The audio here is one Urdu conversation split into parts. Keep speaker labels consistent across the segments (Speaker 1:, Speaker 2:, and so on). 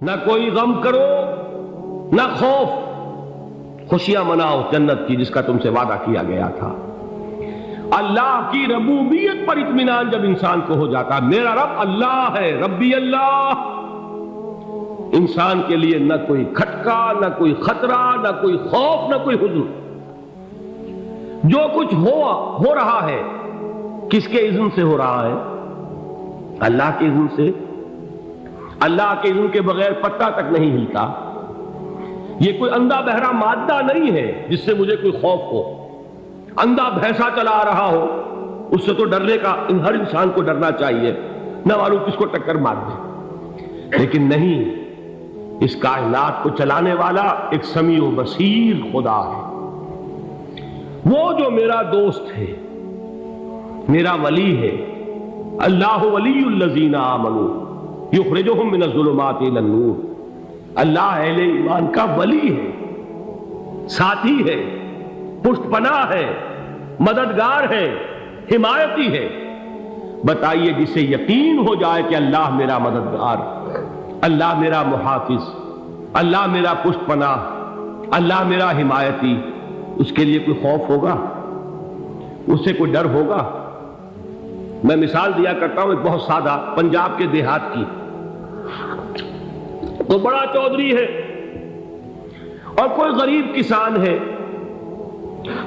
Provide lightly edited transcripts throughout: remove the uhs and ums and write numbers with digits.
Speaker 1: نہ کوئی غم کرو نہ خوف، خوشیاں مناؤ جنت کی جس کا تم سے وعدہ کیا گیا تھا۔ اللہ کی ربوبیت پر اطمینان جب انسان کو ہو جاتا، میرا رب اللہ ہے، ربی اللہ، انسان کے لیے نہ کوئی کھٹکا، نہ کوئی خطرہ، نہ کوئی خوف، نہ کوئی حزن۔ جو کچھ ہو رہا ہے کس کے اذن سے ہو رہا ہے؟ اللہ کے اذن سے۔ اللہ کے اذن کے بغیر پتہ تک نہیں ہلتا۔ یہ کوئی اندھا بہرا مادہ نہیں ہے جس سے مجھے کوئی خوف ہو۔ اندھا بھینسا چلا آ رہا ہو اس سے تو ڈرنے کا ہر انسان کو ڈرنا چاہیے، نہ معلوم کس کو ٹکر مار دے۔ لیکن نہیں، اس کائنات کو چلانے والا ایک سمیع و بصیر خدا ہے، وہ جو میرا دوست ہے، میرا ولی ہے۔ اللہ ولی الذین آمنوا یخرجہم من الظلمات الی النور۔ اللہ اہل ایمان کا ولی ہے، ساتھی ہے، پشت پناہ ہے، مددگار ہے، حمایتی ہے۔ بتائیے جسے یقین ہو جائے کہ اللہ میرا مددگار، اللہ میرا محافظ، اللہ میرا پشت پناہ، اللہ میرا حمایتی، اس کے لیے کوئی خوف ہوگا؟ اس سے کوئی ڈر ہوگا؟ میں مثال دیا کرتا ہوں ایک بہت سادہ، پنجاب کے دیہات کی۔ تو بڑا چودھری ہے اور کوئی غریب کسان ہے۔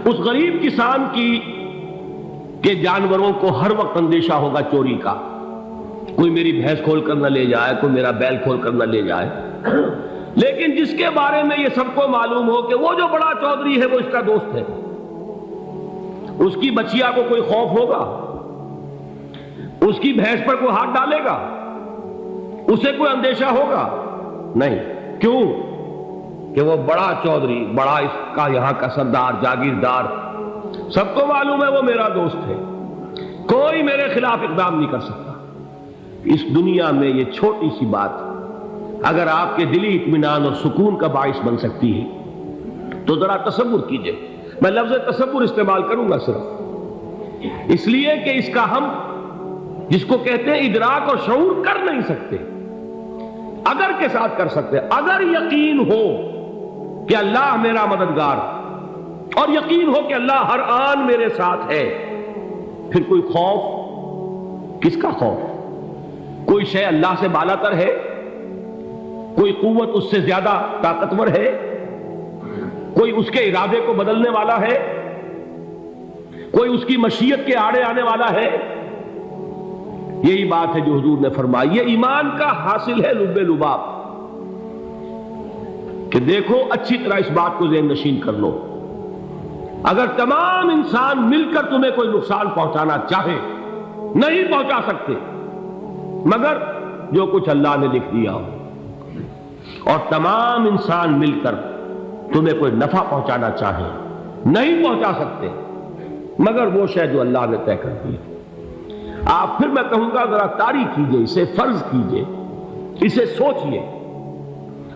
Speaker 1: اس غریب کسان کے جانوروں کو ہر وقت اندیشہ ہوگا چوری کا، کوئی میری بھینس کھول کر نہ لے جائے، کوئی میرا بیل کھول کر نہ لے جائے۔ لیکن جس کے بارے میں یہ سب کو معلوم ہو کہ وہ جو بڑا چودھری ہے وہ اس کا دوست ہے، اس کی بچیا کو کوئی خوف ہوگا؟ اس کی بھینس پر کوئی ہاتھ ڈالے گا؟ اسے کوئی اندیشہ ہوگا؟ نہیں۔ کیوں؟ کہ وہ بڑا چودھری، بڑا اس کا یہاں کا سردار، جاگیردار، سب کو معلوم ہے وہ میرا دوست ہے، کوئی میرے خلاف اقدام نہیں کر سکتا۔ اس دنیا میں یہ چھوٹی سی بات اگر آپ کے دلی اطمینان اور سکون کا باعث بن سکتی ہے تو ذرا تصور کیجئے۔ میں لفظ تصور استعمال کروں گا صرف اس لیے کہ اس کا ہم جس کو کہتے ہیں ادراک اور شعور کر نہیں سکتے، اگر کے ساتھ کر سکتے۔ اگر یقین ہو کہ اللہ میرا مددگار اور یقین ہو کہ اللہ ہر آن میرے ساتھ ہے، پھر کوئی خوف؟ کس کا خوف؟ کوئی شے اللہ سے بالا تر ہے؟ کوئی قوت اس سے زیادہ طاقتور ہے؟ کوئی اس کے ارادے کو بدلنے والا ہے؟ کوئی اس کی مشیت کے آڑے آنے والا ہے؟ یہی بات ہے جو حضور نے فرمائی، یہ ایمان کا حاصل ہے لب لباب، کہ دیکھو اچھی طرح اس بات کو ذہن نشین کر لو، اگر تمام انسان مل کر تمہیں کوئی نقصان پہنچانا چاہے نہیں پہنچا سکتے، مگر جو کچھ اللہ نے لکھ دیا ہو، اور تمام انسان مل کر تمہیں کوئی نفع پہنچانا چاہے نہیں پہنچا سکتے، مگر وہ شے جو اللہ نے طے کر دی۔ آپ پھر میں کہوں گا ذرا طاری کیجئے، اسے فرض کیجئے، اسے سوچئے۔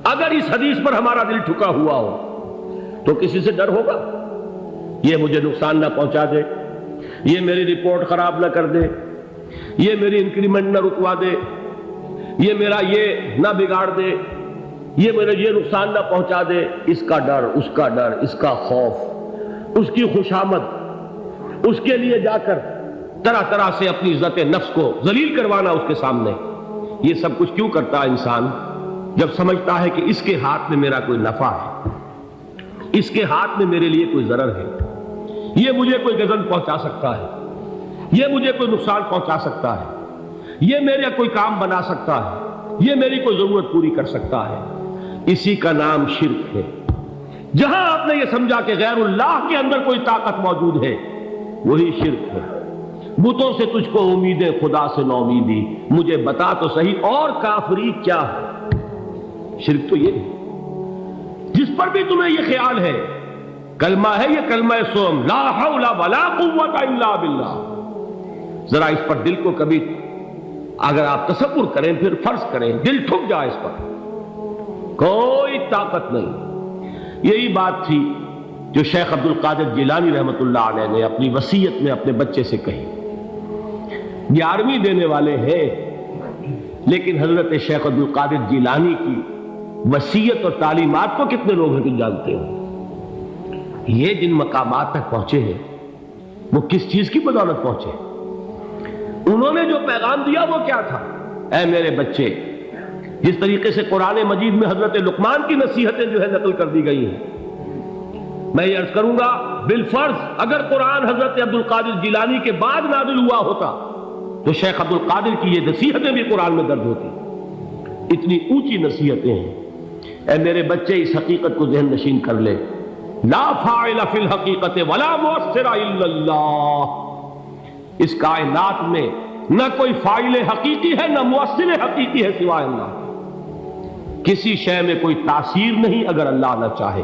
Speaker 1: اگر اس حدیث پر ہمارا دل ٹھکا ہوا ہو تو کسی سے ڈر ہوگا؟ یہ مجھے نقصان نہ پہنچا دے، یہ میری رپورٹ خراب نہ کر دے، یہ میری انکریمنٹ نہ رکوا دے، یہ میرا یہ نہ بگاڑ دے، یہ میرے یہ نقصان نہ پہنچا دے۔ اس کا ڈر، اس کا ڈر، اس کا خوف، اس کی خوشامد، اس کے لیے جا کر طرح طرح سے اپنی عزت نفس کو ذلیل کروانا اس کے سامنے، یہ سب کچھ کیوں کرتا ہے انسان؟ جب سمجھتا ہے کہ اس کے ہاتھ میں میرا کوئی نفع ہے، اس کے ہاتھ میں میرے لیے کوئی ضرر ہے، یہ مجھے کوئی غضب پہنچا سکتا ہے، یہ مجھے کوئی نقصان پہنچا سکتا ہے، یہ میرا کوئی کام بنا سکتا ہے، یہ میری کوئی ضرورت پوری کر سکتا ہے، اسی کا نام شرک ہے۔ جہاں آپ نے یہ سمجھا کہ غیر اللہ کے اندر کوئی طاقت موجود ہے، وہی شرک ہے۔ بتوں سے تجھ کو امیدیں، خدا سے نو امیدی، مجھے بتا تو صحیح اور کافری کیا ہے؟ شرک تو یہ ہے۔ جس پر بھی تمہیں یہ خیال ہے، کلمہ ہے یہ کلمہ سوم، لا حول ولا قوت الا باللہ، ذرا اس پر دل کو کبھی اگر آپ تصور کریں، پھر فرض کریں، دل ٹھک جائے اس پر، کوئی طاقت نہیں۔ یہی بات تھی جو شیخ عبد القادر جیلانی رحمۃ اللہ علیہ نے اپنی وصیت میں اپنے بچے سے کہی۔ 11ویں دینے والے ہیں، لیکن حضرت شیخ عبد القادر جیلانی کی وصیت اور تعلیمات کو کتنے لوگ ہیں تم جانتے ہو؟ یہ جن مقامات تک پہنچے ہیں وہ کس چیز کی بدولت پہنچے؟ انہوں نے جو پیغام دیا وہ کیا تھا؟ اے میرے بچے، جس طریقے سے قرآن مجید میں حضرت لقمان کی نصیحتیں جو ہے نقل کر دی گئی ہیں، میں یہ عرض کروں گا بالفرض اگر قرآن حضرت عبد القادر جیلانی کے بعد نازل ہوا ہوتا تو شیخ عبد القادر کی یہ نصیحتیں بھی قرآن میں درج ہوتی۔ اتنی اونچی نصیحتیں ہیں۔ اے میرے بچے، اس حقیقت کو ذہن نشین کر لے، لا فاعل فی الحقیقت ولا مؤثر الا اللہ۔ اس کائنات میں نہ کوئی فاعل حقیقی ہے نہ مؤثر حقیقی ہے سوائے اللہ۔ کسی شے میں کوئی تاثیر نہیں اگر اللہ نہ چاہے۔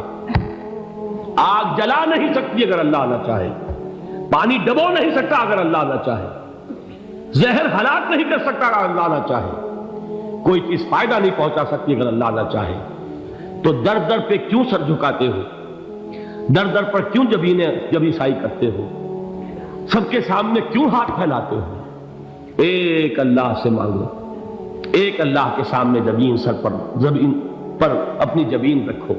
Speaker 1: آگ جلا نہیں سکتی اگر اللہ نہ چاہے، پانی ڈبو نہیں سکتا اگر اللہ نہ چاہے، زہر ہلاک نہیں کر سکتا اگر اللہ نہ چاہے، کوئی چیز فائدہ نہیں پہنچا سکتی اگر اللہ نہ چاہے۔ تو در در پہ کیوں سر جھکاتے ہو؟ در در پر کیوں جبیں سائی کرتے ہو؟ سب کے سامنے کیوں ہاتھ پھیلاتے ہو؟ ایک اللہ سے مانگو، ایک اللہ کے سامنے زمین پر اپنی جبین رکھو۔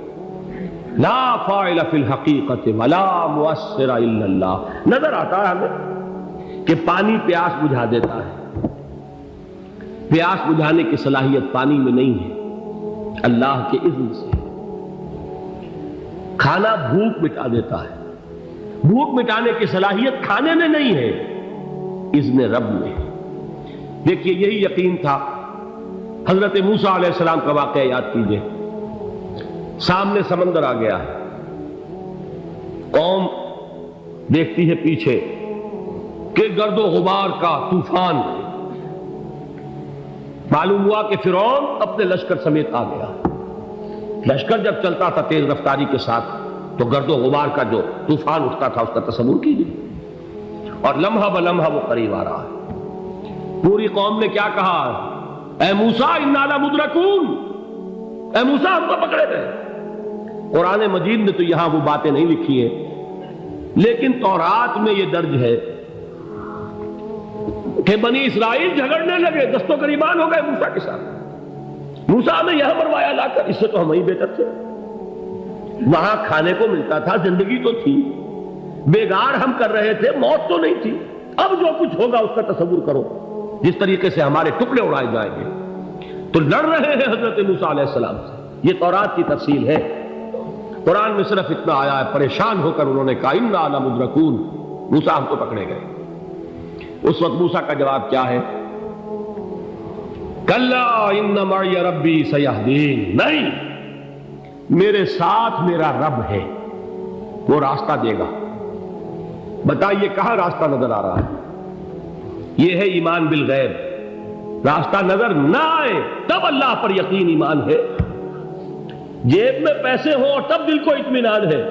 Speaker 1: لا فاعل فی الحقیقت ولا مؤثر الا اللہ۔ نظر آتا ہے ہمیں کہ پانی پیاس بجھا دیتا ہے، پیاس بجھانے کی صلاحیت پانی میں نہیں ہے، اللہ کے اذن سے۔ کھانا بھوک مٹا دیتا ہے، بھوک مٹانے کی صلاحیت کھانے میں نہیں ہے، اذن رب میں۔ دیکھیے یہی یقین تھا حضرت موسیٰ علیہ السلام کا واقعہ یاد کیجئے۔ سامنے سمندر آ گیا ہے، قوم دیکھتی ہے پیچھے کہ گرد و غبار کا طوفان، معلوم ہوا کہ فرعون اپنے لشکر سمیت آ گیا۔ لشکر جب چلتا تھا تیز رفتاری کے ساتھ تو گرد و غبار کا جو طوفان اٹھتا تھا اس کا تصور کیجیے، اور لمحہ بلمحہ وہ قریب آ رہا ہے۔ پوری قوم نے کیا کہا؟ اے موسیٰ انا لمدرکون، اے موسیٰ ہم کو پکڑے گئے۔ قرآن مجید نے تو یہاں وہ باتیں نہیں لکھی ہیں، لیکن تورات میں یہ درج ہے کہ بنی اسرائیل جھگڑنے لگے، دست و گریبان ہو گئے موسیٰ کے ساتھ۔ موسیٰ ہمیں یہاں مروایا لا کر، اس سے تو ہم ہی بہتر تھے، وہاں کھانے کو ملتا تھا، زندگی تو تھی، بیگار ہم کر رہے تھے، موت تو نہیں تھی۔ اب جو کچھ ہوگا اس کا تصور کرو، جس طریقے سے ہمارے ٹکڑے اڑائے جائیں گے۔ تو لڑ رہے ہیں حضرت موسیٰ علیہ السلام سے۔ یہ تورات کی تفصیل ہے، قرآن میں صرف اتنا آیا ہے، پریشان ہو کر انہوں نے کہا انا لمدرکون، موسیٰ ہم کو پکڑے گئے۔ اس وقت موسیٰ کا جواب کیا ہے؟ کلا ان معی ربی سیہدین، نہیں، میرے ساتھ میرا رب ہے، وہ راستہ دے گا۔ بتائیے کہاں راستہ نظر آ رہا ہے؟ یہ ہے ایمان بالغیب۔ راستہ نظر نہ آئے تب اللہ پر یقین ایمان ہے۔ جیب میں پیسے ہوں اور تب دل کو اطمینان ہے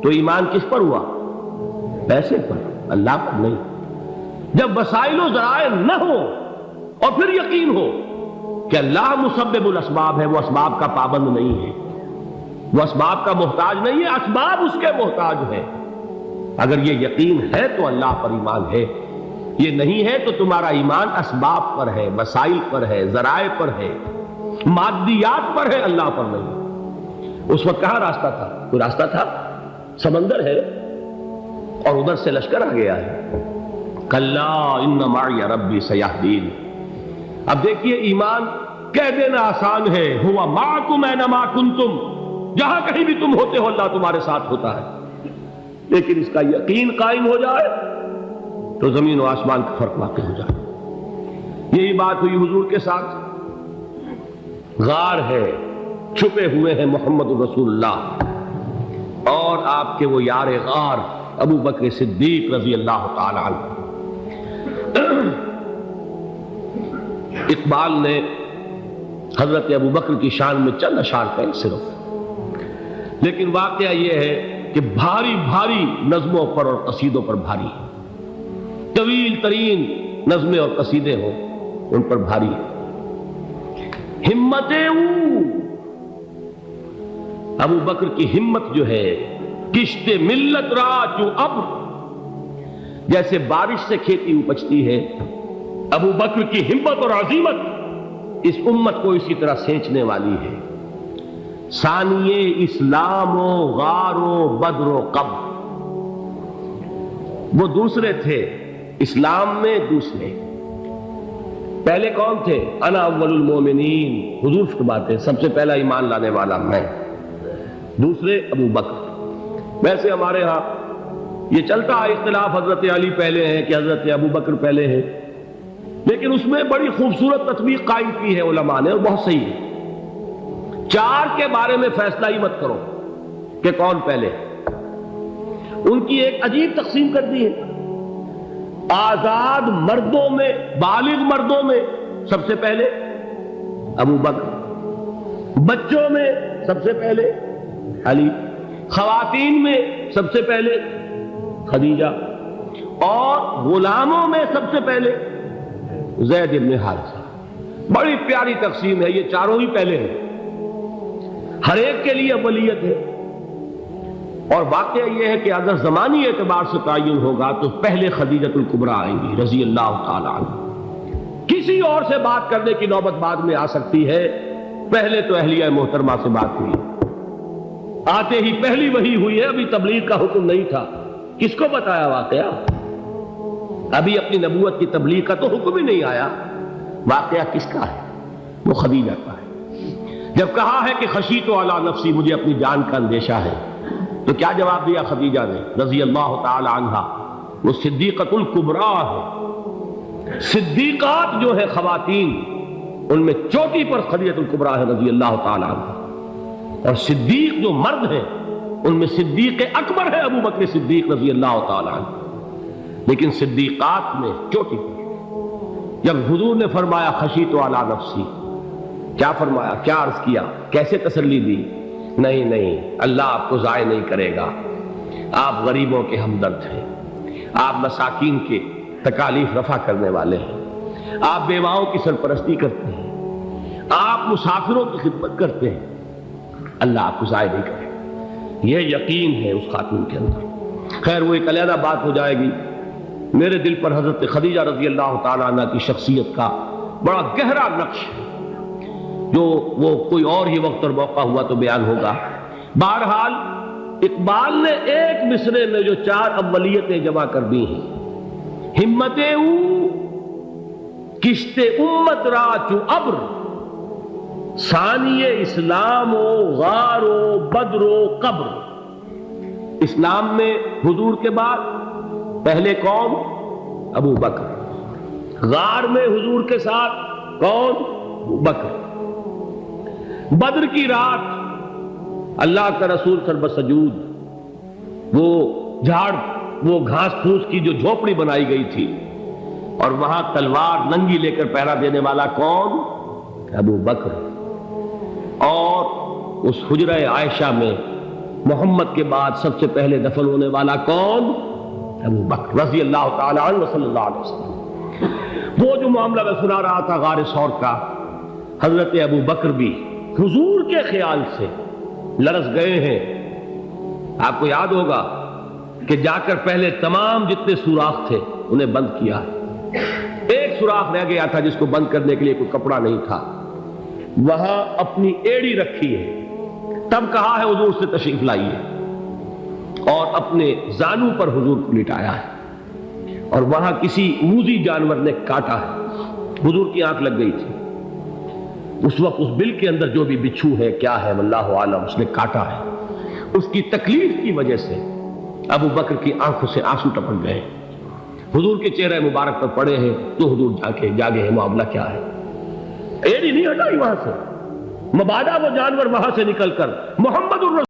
Speaker 1: تو ایمان کس پر ہوا؟ پیسے پر، اللہ پر نہیں۔ جب وسائل و ذرائع نہ ہو اور پھر یقین ہو کہ اللہ مسبب الاسباب ہے، وہ اسباب کا پابند نہیں ہے، وہ اسباب کا محتاج نہیں ہے، اسباب اس کے محتاج ہے۔ اگر یہ یقین ہے تو اللہ پر ایمان ہے، یہ نہیں ہے تو تمہارا ایمان اسباب پر ہے، وسائل پر ہے، ذرائع پر ہے، مادیات پر ہے، اللہ پر نہیں۔ اس وقت کہاں راستہ تھا؟ کوئی راستہ تھا؟ سمندر ہے اور ادھر سے لشکر آ گیا ہے۔ کلا ان معی ربی سیہدین۔ اب دیکھیے ایمان کہہ دینا آسان ہے، ہوا معکم اینما کنتم، جہاں کہیں بھی تم ہوتے ہو اللہ تمہارے ساتھ ہوتا ہے، لیکن اس کا یقین قائم ہو جائے تو زمین و آسمان کا فرق واقع ہو جائے۔ یہی بات ہوئی حضور کے ساتھ۔ غار ہے، چھپے ہوئے ہیں محمد رسول اللہ اور آپ کے وہ یار غار ابو بکر صدیق رضی اللہ تعالی عنہ۔ اقبال نے حضرت ابو بکر کی شان میں چند اشعار کہے صرف، لیکن واقعہ یہ ہے کہ بھاری بھاری نظموں پر اور قصیدوں پر بھاری ہے، طویل ترین نظمیں اور قصیدے ہوں ان پر بھاری ہے۔ ہمتیں ابو بکر کی ہمت جو ہے، کشت ملت را چوں ابر، جیسے بارش سے کھیتی اپجتی ہے، ابو بکر کی ہمت اور عزیمت اس امت کو اسی طرح سینچنے والی ہے۔ ثانیے اسلام و غار و بدر و قبر، وہ دوسرے تھے اسلام میں، دوسرے پہلے کون تھے؟ انا اول المومنین، حضور فرماتے سب سے پہلا ایمان لانے والا میں، دوسرے ابو بکر۔ ویسے ہمارے ہاں یہ چلتا ہے اختلاف، حضرت علی پہلے ہیں کہ حضرت ابو بکر پہلے ہیں، لیکن اس میں بڑی خوبصورت تطبیق قائم کی ہے علماء نے، اور بہت صحیح ہے۔ چار کے بارے میں فیصلہ ہی مت کرو کہ کون پہلے، ان کی ایک عجیب تقسیم کر دی ہے۔ آزاد مردوں میں، بالغ مردوں میں سب سے پہلے ابو بکر، بچوں میں سب سے پہلے علی، خواتین میں سب سے پہلے خدیجہ، اور غلاموں میں سب سے پہلے زید بن حارثہ۔ بڑی پیاری تقسیم ہے، یہ چاروں ہی پہلے ہیں، ہر ایک کے لیے اولیت ہے۔ اور واقعہ یہ ہے کہ اگر زمانی اعتبار سے تعین ہوگا تو پہلے خدیجۃ الکبریٰ آئیں گی رضی اللہ تعالی عنہ، کسی اور سے بات کرنے کی نوبت بعد میں آ سکتی ہے، پہلے تو اہلیہ محترمہ سے بات ہوئی، آتے ہی پہلی وحی ہوئی ہے، ابھی تبلیغ کا حکم نہیں تھا، کس کو بتایا واقعہ؟ ابھی اپنی نبوت کی تبلیغ کا تو حکم ہی نہیں آیا، واقعہ کس کا ہے؟ وہ خدیجہ کا ہے۔ جب کہا ہے کہ خشیت علی نفسی، مجھے اپنی جان کا اندیشہ ہے، تو کیا جواب دیا خدیجہ نے رضی اللہ تعالی عنہا؟ وہ صدیقۃ الکبریٰ ہے، صدیقات جو ہے خواتین ان میں چوٹی پر خدیجۃ الکبریٰ ہے رضی اللہ تعالی عنہا، اور صدیق جو مرد ہیں ان میں صدیق اکبر ہے ابو بکر صدیق رضی اللہ تعالی عنہ، لیکن صدیقات میں چوٹی پر۔ جب حضور نے فرمایا خشیت علی نفسی، کیا فرمایا، کیا عرض کیا، کیسے تسلی دی؟ نہیں نہیں، اللہ آپ کو ضائع نہیں کرے گا، آپ غریبوں کے ہمدرد ہیں، آپ مساکین کے تکالیف رفع کرنے والے ہیں، آپ بیواؤں کی سرپرستی کرتے ہیں، آپ مسافروں کی خدمت کرتے ہیں، اللہ آپ کو ضائع نہیں کرے گا۔ یہ یقین ہے اس خاتون کے اندر۔ خیر وہ ایک علیحدہ بات ہو جائے گی۔ میرے دل پر حضرت خدیجہ رضی اللہ تعالیٰ عنہ کی شخصیت کا بڑا گہرا نقش ہے، جو وہ کوئی اور ہی وقت اور موقع ہوا تو بیان ہوگا۔ بہرحال اقبال نے ایک مصرے میں جو چار اولیتیں جمع کر دی ہیں، ہمتیں او کشت امت را چو ابر، ثانی اسلام و غار و بدر و قبر۔ اسلام میں حضور کے بعد پہلے کون؟ ابو بکر۔ غار میں حضور کے ساتھ کون؟ ابو بکر۔ بدر کی رات اللہ کا رسول سربسجود، وہ جھاڑ، وہ گھاس پھوس کی جو جھوپڑی بنائی گئی تھی، اور وہاں تلوار ننگی لے کر پہرا دینے والا کون؟ ابو بکر۔ اور اس حجرہ عائشہ میں محمد کے بعد سب سے پہلے دفن ہونے والا کون؟ ابو بکر رضی اللہ تعالی عنہ وصلی اللہ علیہ وسلم۔ وہ جو معاملہ میں سنا رہا تھا غار ثور کا، حضرت ابو بکر بھی حضور کے خیال سے لرز گئے ہیں۔ آپ کو یاد ہوگا کہ جا کر پہلے تمام جتنے سوراخ تھے انہیں بند کیا ہے، ایک سوراخ رہ گیا تھا جس کو بند کرنے کے لیے کوئی کپڑا نہیں تھا، وہاں اپنی ایڑی رکھی ہے، تب کہا ہے حضور سے تشریف لائیے، اور اپنے زانو پر حضور کو لٹایا ہے، اور وہاں کسی موذی جانور نے کاٹا ہے، حضور کی آنکھ لگ گئی تھی، اس وقت اس بل کے اندر جو بھی بچھو ہے کیا ہے واللہ عالم، اس نے کاٹا ہے، اس کی تکلیف کی وجہ سے ابو بکر کی آنکھوں سے آنسو ٹپک گئے، حضور کے چہرے مبارک پر پڑے ہیں، تو حضور جاگے ہیں، معاملہ کیا ہے؟ ایڑی نہیں ہٹائی وہاں سے، مبادا وہ جانور وہاں سے نکل کر محمد